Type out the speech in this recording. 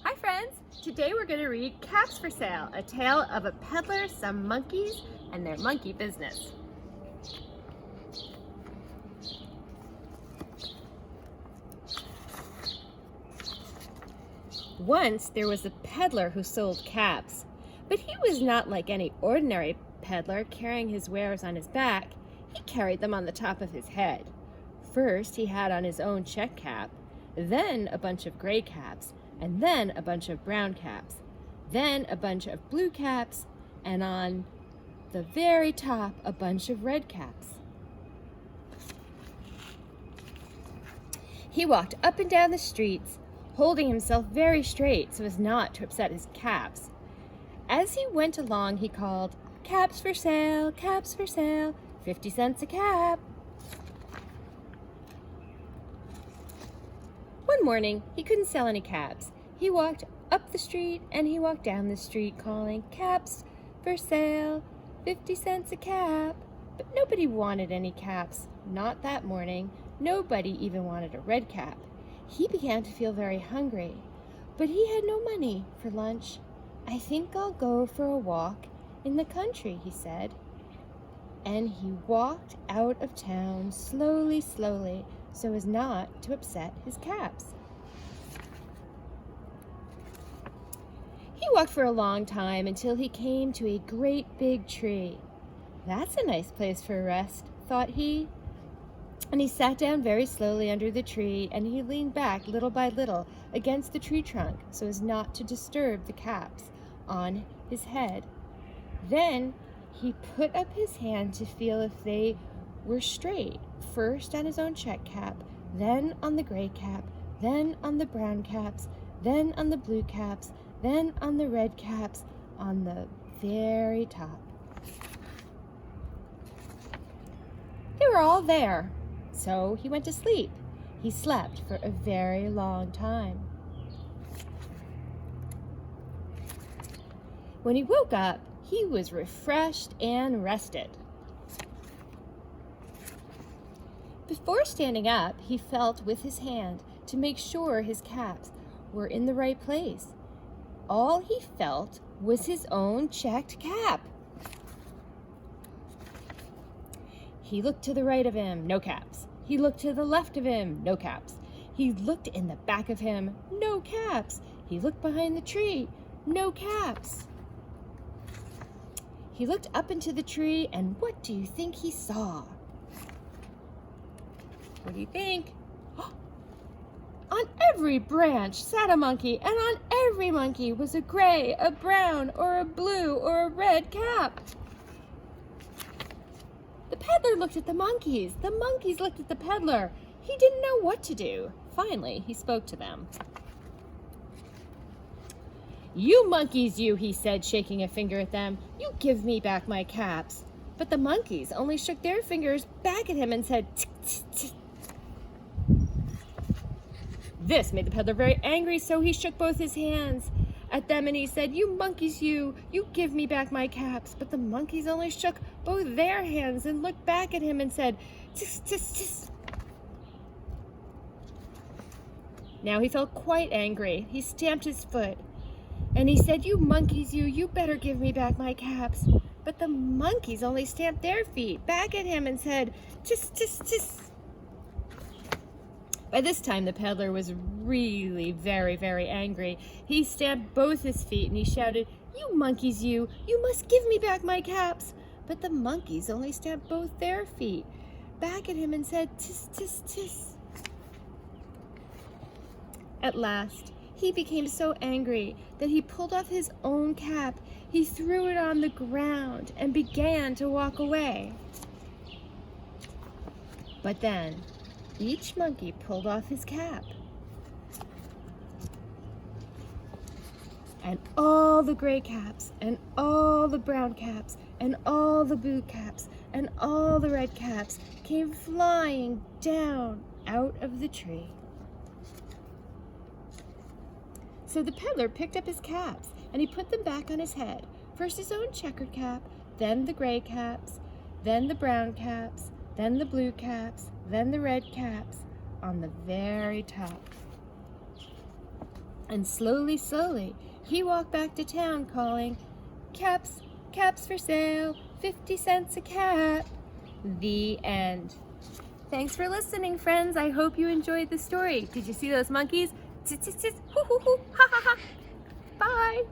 Hi friends! Today we're going to read Caps for Sale, a tale of a peddler, some monkeys, and their monkey business. Once there was a peddler who sold caps, but he was not like any ordinary peddler carrying his wares on his back. He carried them on the top of his head. First he had on his own check cap, then a bunch of gray caps, and then a bunch of brown caps, then a bunch of blue caps, and on the very top a bunch of red caps. He walked up and down the streets, holding himself very straight so as not to upset his caps. As he went along, he called, "Caps for sale, 50 cents a cap." One morning, he couldn't sell any caps. He walked up the street and he walked down the street calling, "Caps for sale, 50 cents a cap." But nobody wanted any caps, not that morning. Nobody even wanted a red cap. He began to feel very hungry, but he had no money for lunch. "I think I'll go for a walk in the country," he said. And he walked out of town slowly, so as not to upset his caps. He walked for a long time until he came to a great big tree. "That's a nice place for a rest," thought he. And he sat down very slowly under the tree, and he leaned back little by little against the tree trunk so as not to disturb the caps on his head. Then he put up his hand to feel if they were straight, first on his own check cap, then on the gray cap, then on the brown caps, then on the blue caps, then on the red caps on the very top. They were all there. So he went to sleep. He slept for a very long time. When he woke up, he was refreshed and rested. Before standing up, he felt with his hand to make sure his caps were in the right place. All he felt was his own checked cap. He looked to the right of him, no caps. He looked to the left of him, no caps. He looked in the back of him, no caps. He looked behind the tree, no caps. He looked up into the tree, and what do you think he saw? What do you think? On every branch sat a monkey, and on every monkey was a gray, a brown, or a blue, or a red cap. The peddler looked at the monkeys looked at the peddler. He didn't know what to do. Finally, he spoke to them. "You monkeys, you," he said, shaking a finger at them. "You give me back my caps." But the monkeys only shook their fingers back at him and said, "Tick, tick, tick." This made the peddler very angry, so he shook both his hands at them and he said, "You monkeys, you give me back my caps." But the monkeys only shook both their hands and looked back at him and said, "Tis, tis, tis." Now he felt quite angry. He stamped his foot and he said, "You monkeys, you better give me back my caps." But the monkeys only stamped their feet back at him and said, "Tis, tis, tis." By this time, the peddler was really very, very angry. He stamped both his feet and he shouted, "You monkeys, you must give me back my caps." But the monkeys only stamped both their feet back at him and said, "Tis, tis, tis." At last, he became so angry that he pulled off his own cap. He threw it on the ground and began to walk away. But then, each monkey pulled off his cap. And all the gray caps, and all the brown caps, and all the blue caps, and all the red caps came flying down out of the tree. So the peddler picked up his caps, and he put them back on his head. First his own checkered cap, then the gray caps, then the brown caps, then the blue caps, then the red caps on the very top. And slowly, slowly, he walked back to town calling, "Caps, caps for sale, 50 cents a cap." The end. Thanks for listening, friends. I hope you enjoyed the story. Did you see those monkeys? Tss, tss, tss, hoo, hoo, hoo, ha, ha, ha. Bye.